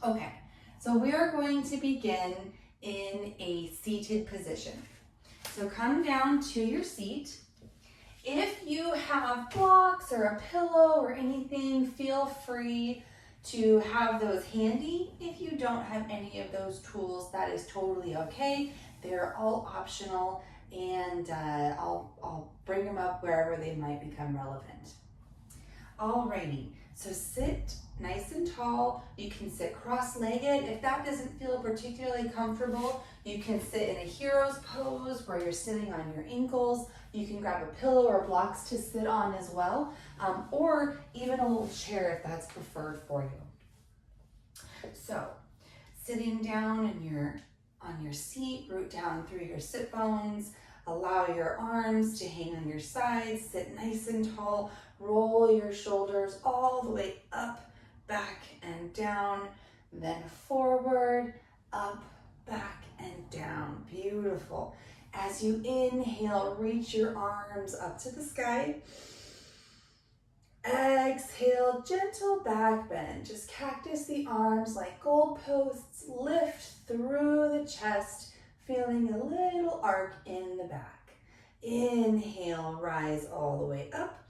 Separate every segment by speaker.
Speaker 1: Okay, so we are going to begin in a seated position. So come down to your seat. If you have blocks or a pillow or anything, feel free to have those handy. If you don't have any of those tools, that is totally okay. They're all optional, and I'll bring them up wherever they might become relevant. Alrighty, so sit nice and tall. You can sit cross-legged. If that doesn't feel particularly comfortable, you can sit in a hero's pose where you're sitting on your ankles. You can grab a pillow or blocks to sit on as well, or even a little chair if that's preferred for you. So, sitting down on your seat, root down through your sit bones. Allow your arms to hang on your sides. Sit nice and tall. Roll your shoulders all the way up, back, and down. Then forward, up, back, and down. Beautiful. As you inhale, reach your arms up to the sky. Exhale, gentle back bend. Just cactus the arms like goalposts. Lift through the chest, feeling a little arc in the back. Inhale, rise all the way up.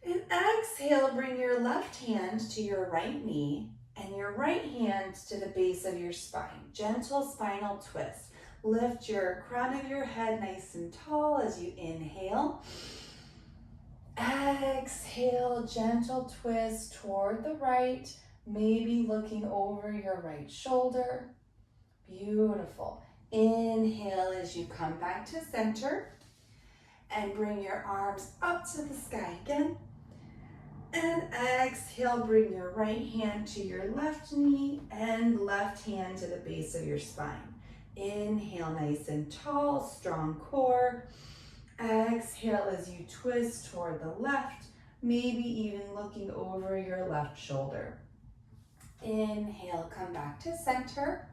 Speaker 1: And exhale, bring your left hand to your right knee and your right hand to the base of your spine. Gentle spinal twist. Lift your crown of your head nice and tall as you inhale. Exhale, gentle twist toward the right, maybe looking over your right shoulder. Beautiful. Inhale as you come back to center and bring your arms up to the sky again. And exhale, bring your right hand to your left knee and left hand to the base of your spine. Inhale, nice and tall, strong core. Exhale as you twist toward the left, maybe even looking over your left shoulder. Inhale, come back to center.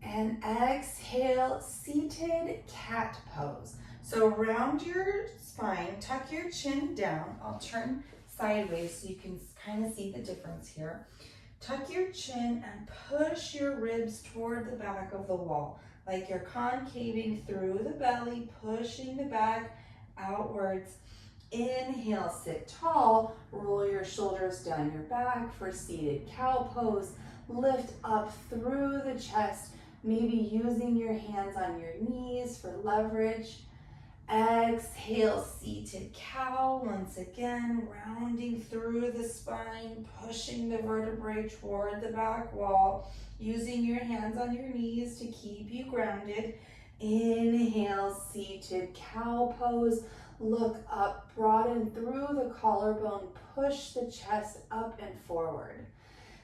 Speaker 1: And exhale, seated cat pose. So round your spine, tuck your chin down. I'll turn sideways so you can kind of see the difference here. Tuck your chin and push your ribs toward the back of the wall, like you're concaving through the belly, pushing the back outwards. Inhale, sit tall, roll your shoulders down your back for seated cow pose. Lift up through the chest, maybe using your hands on your knees for leverage. Exhale, seated cow. Once again, rounding through the spine, pushing the vertebrae toward the back wall, using your hands on your knees to keep you grounded. Inhale, seated cow pose. Look up, broaden through the collarbone, push the chest up and forward.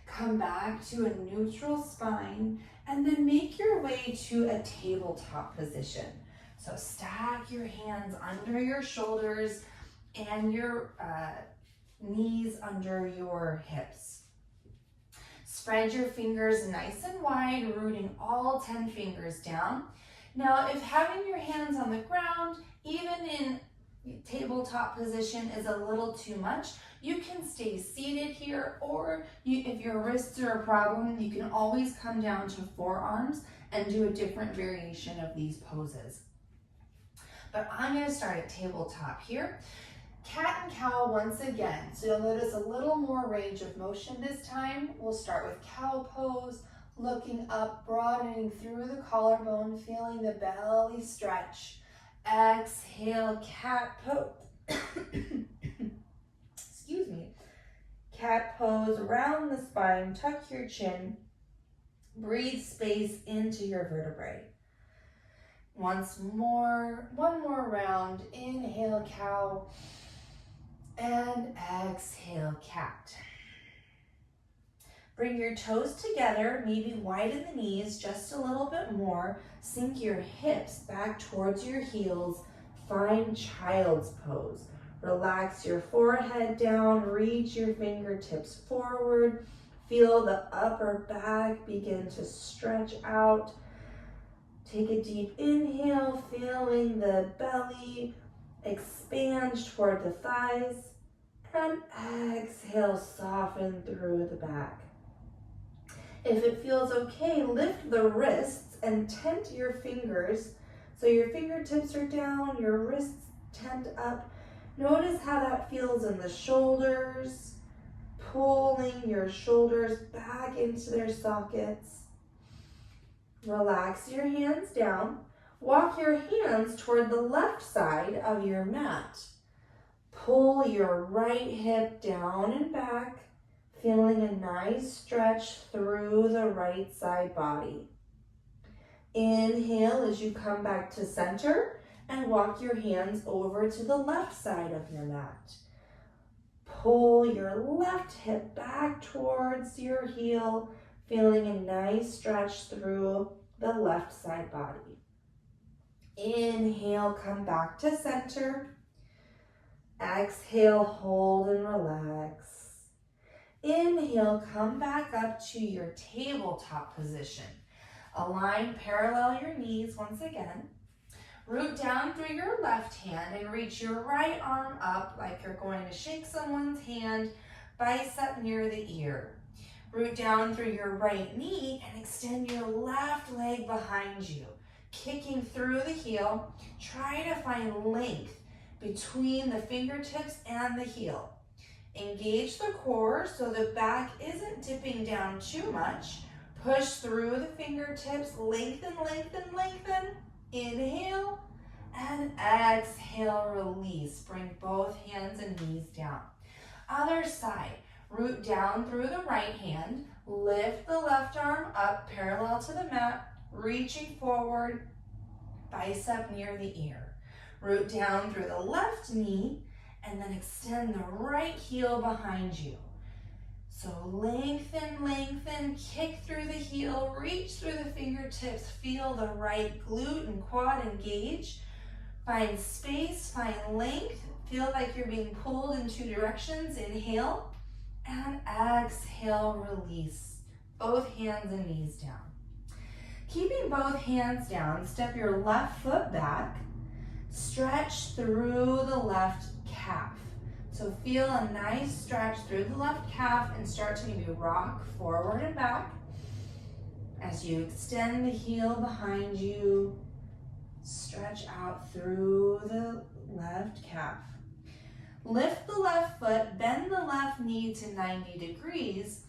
Speaker 1: Come back to a neutral spine, and then make your way to a tabletop position. So stack your hands under your shoulders and your knees under your hips. Spread your fingers nice and wide, rooting all 10 fingers down. Now, if having your hands on the ground, even in tabletop position, is a little too much, you can stay seated here, or if your wrists are a problem, you can always come down to forearms and do a different variation of these poses. But I'm going to start at tabletop here. Cat and cow once again. So you'll notice a little more range of motion this time. We'll start with cow pose, looking up, broadening through the collarbone, feeling the belly stretch. Exhale, cat pose. Excuse me. Cat pose, round the spine, tuck your chin. Breathe space into your vertebrae. Once more, one more round. Inhale, cow, and exhale, cat. Bring your toes together, maybe widen the knees just a little bit more. Sink your hips back towards your heels. Find child's pose. Relax your forehead down, reach your fingertips forward. Feel the upper back begin to stretch out. Take a deep inhale, feeling the belly expand toward the thighs. And exhale, soften through the back. If it feels okay, lift the wrists and tent your fingers. So your fingertips are down, your wrists tent up. Notice how that feels in the shoulders, pulling your shoulders back into their sockets. Relax your hands down. Walk your hands toward the left side of your mat. Pull your right hip down and back, feeling a nice stretch through the right side body. Inhale as you come back to center and walk your hands over to the left side of your mat. Pull your left hip back towards your heel, feeling a nice stretch through the left side body. Inhale, come back to center. Exhale, hold and relax. Inhale, come back up to your tabletop position. Align parallel your knees once again. Root down through your left hand and reach your right arm up like you're going to shake someone's hand, bicep near the ear. Root down through your right knee and extend your left leg behind you. Kicking through the heel, try to find length between the fingertips and the heel. Engage the core so the back isn't dipping down too much. Push through the fingertips, lengthen, lengthen, lengthen. Inhale and exhale, release. Bring both hands and knees down. Other side, root down through the right hand. Lift the left arm up parallel to the mat, reaching forward, bicep near the ear. Root down through the left knee and then extend the right heel behind you. So lengthen, lengthen, kick through the heel, reach through the fingertips, feel the right glute and quad engage. Find space, find length, feel like you're being pulled in two directions. Inhale and exhale, release. Both hands and knees down. Keeping both hands down, step your left foot back, stretch through the left calf. So feel a nice stretch through the left calf and start to maybe rock forward and back. As you extend the heel behind you, stretch out through the left calf. Lift the left foot, bend the left knee to 90 degrees,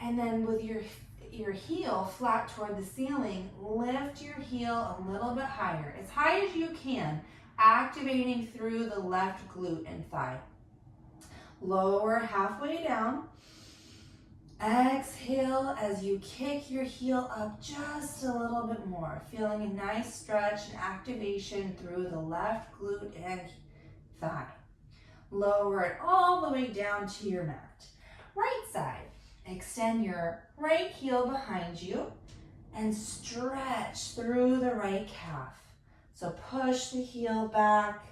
Speaker 1: and then with your heel flat toward the ceiling, lift your heel a little bit higher, as high as you can, activating through the left glute and thigh. Lower halfway down. Exhale as you kick your heel up just a little bit more, feeling a nice stretch and activation through the left glute and thigh. Lower it all the way down to your mat. Right side, extend your right heel behind you and stretch through the right calf. So push the heel back,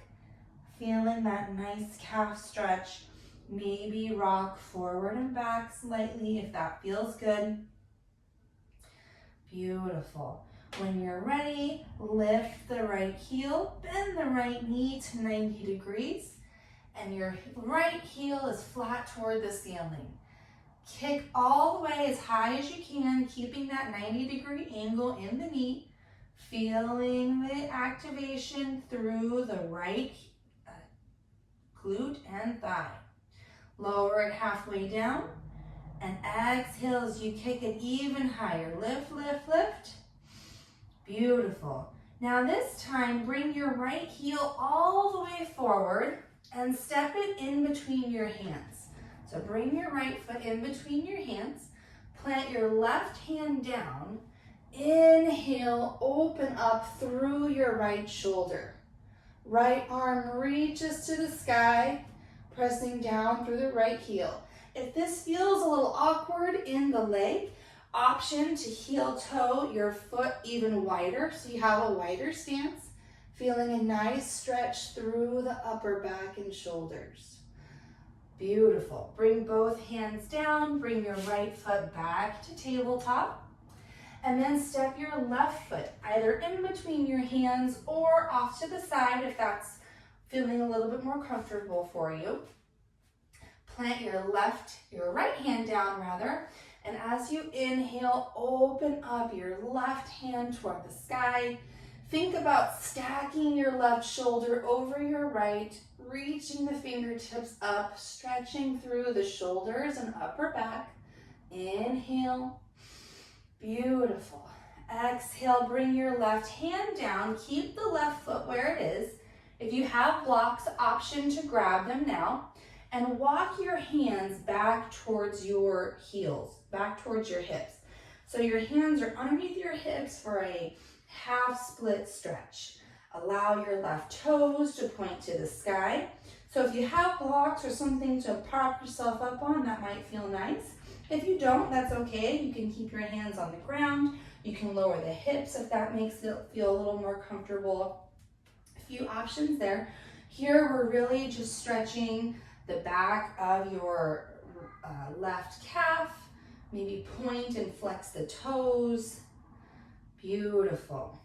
Speaker 1: feeling that nice calf stretch. Maybe rock forward and back slightly if that feels good. Beautiful. When you're ready, lift the right heel, bend the right knee to 90 degrees, and your right heel is flat toward the ceiling. Kick all the way as high as you can, keeping that 90-degree angle in the knee, feeling the activation through the right glute and thigh. Lower it halfway down and exhale as you kick it even higher. Lift, lift, lift. Beautiful. Now this time, bring your right heel all the way forward and step it in between your hands. So bring your right foot in between your hands. Plant your left hand down. Inhale, open up through your right shoulder. Right arm reaches to the sky, pressing down through the right heel. If this feels a little awkward in the leg, option to heel toe your foot even wider so you have a wider stance, feeling a nice stretch through the upper back and shoulders. Beautiful. Bring both hands down, bring your right foot back to tabletop, and then step your left foot either in between your hands or off to the side if that's feeling a little bit more comfortable for you. Plant your right hand down And as you inhale, open up your left hand toward the sky. Think about stacking your left shoulder over your right, reaching the fingertips up, stretching through the shoulders and upper back. Inhale. Beautiful. Exhale, bring your left hand down. Keep the left foot where it is. If you have blocks, option to grab them now. And walk your hands back towards your heels, back towards your hips. So your hands are underneath your hips for a half split stretch. Allow your left toes to point to the sky. So if you have blocks or something to prop yourself up on, that might feel nice. If you don't, that's okay. You can keep your hands on the ground. You can lower the hips if that makes it feel a little more comfortable. A few options there. Here we're really just stretching the back of your left calf. Maybe point and flex the toes. Beautiful.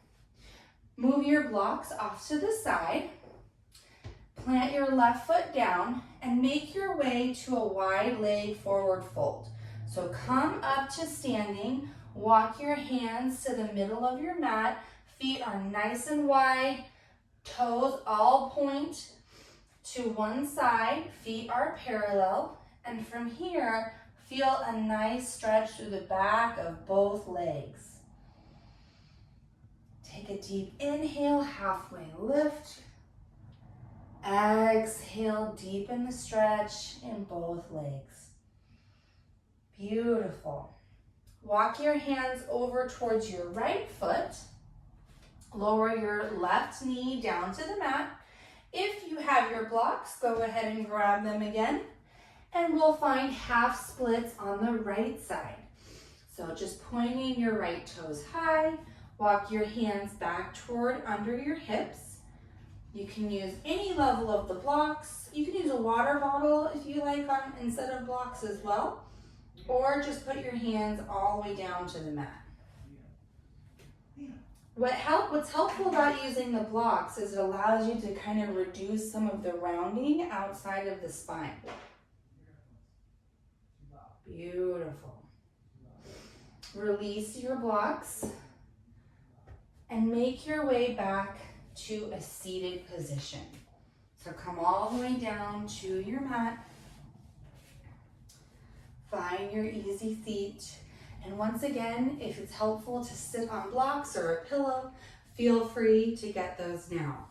Speaker 1: Move your blocks off to the side. Plant your left foot down and make your way to a wide leg forward fold. So come up to standing, walk your hands to the middle of your mat, feet are nice and wide, toes all point to one side, feet are parallel, and from here, feel a nice stretch through the back of both legs. Take a deep inhale, halfway lift. Exhale, deepen the stretch in both legs. Beautiful. Walk your hands over towards your right foot. Lower your left knee down to the mat. If you have your blocks, go ahead and grab them again. And we'll find half splits on the right side. So just pointing your right toes high. Walk your hands back toward under your hips. You can use any level of the blocks. You can use a water bottle if you like instead of blocks as well. Or just put your hands all the way down to the mat. What's helpful about using the blocks is it allows you to kind of reduce some of the rounding outside of the spine. Beautiful. Release your blocks and make your way back to a seated position. So come all the way down to your mat. Find your easy seat. And once again, if it's helpful to sit on blocks or a pillow, feel free to get those now.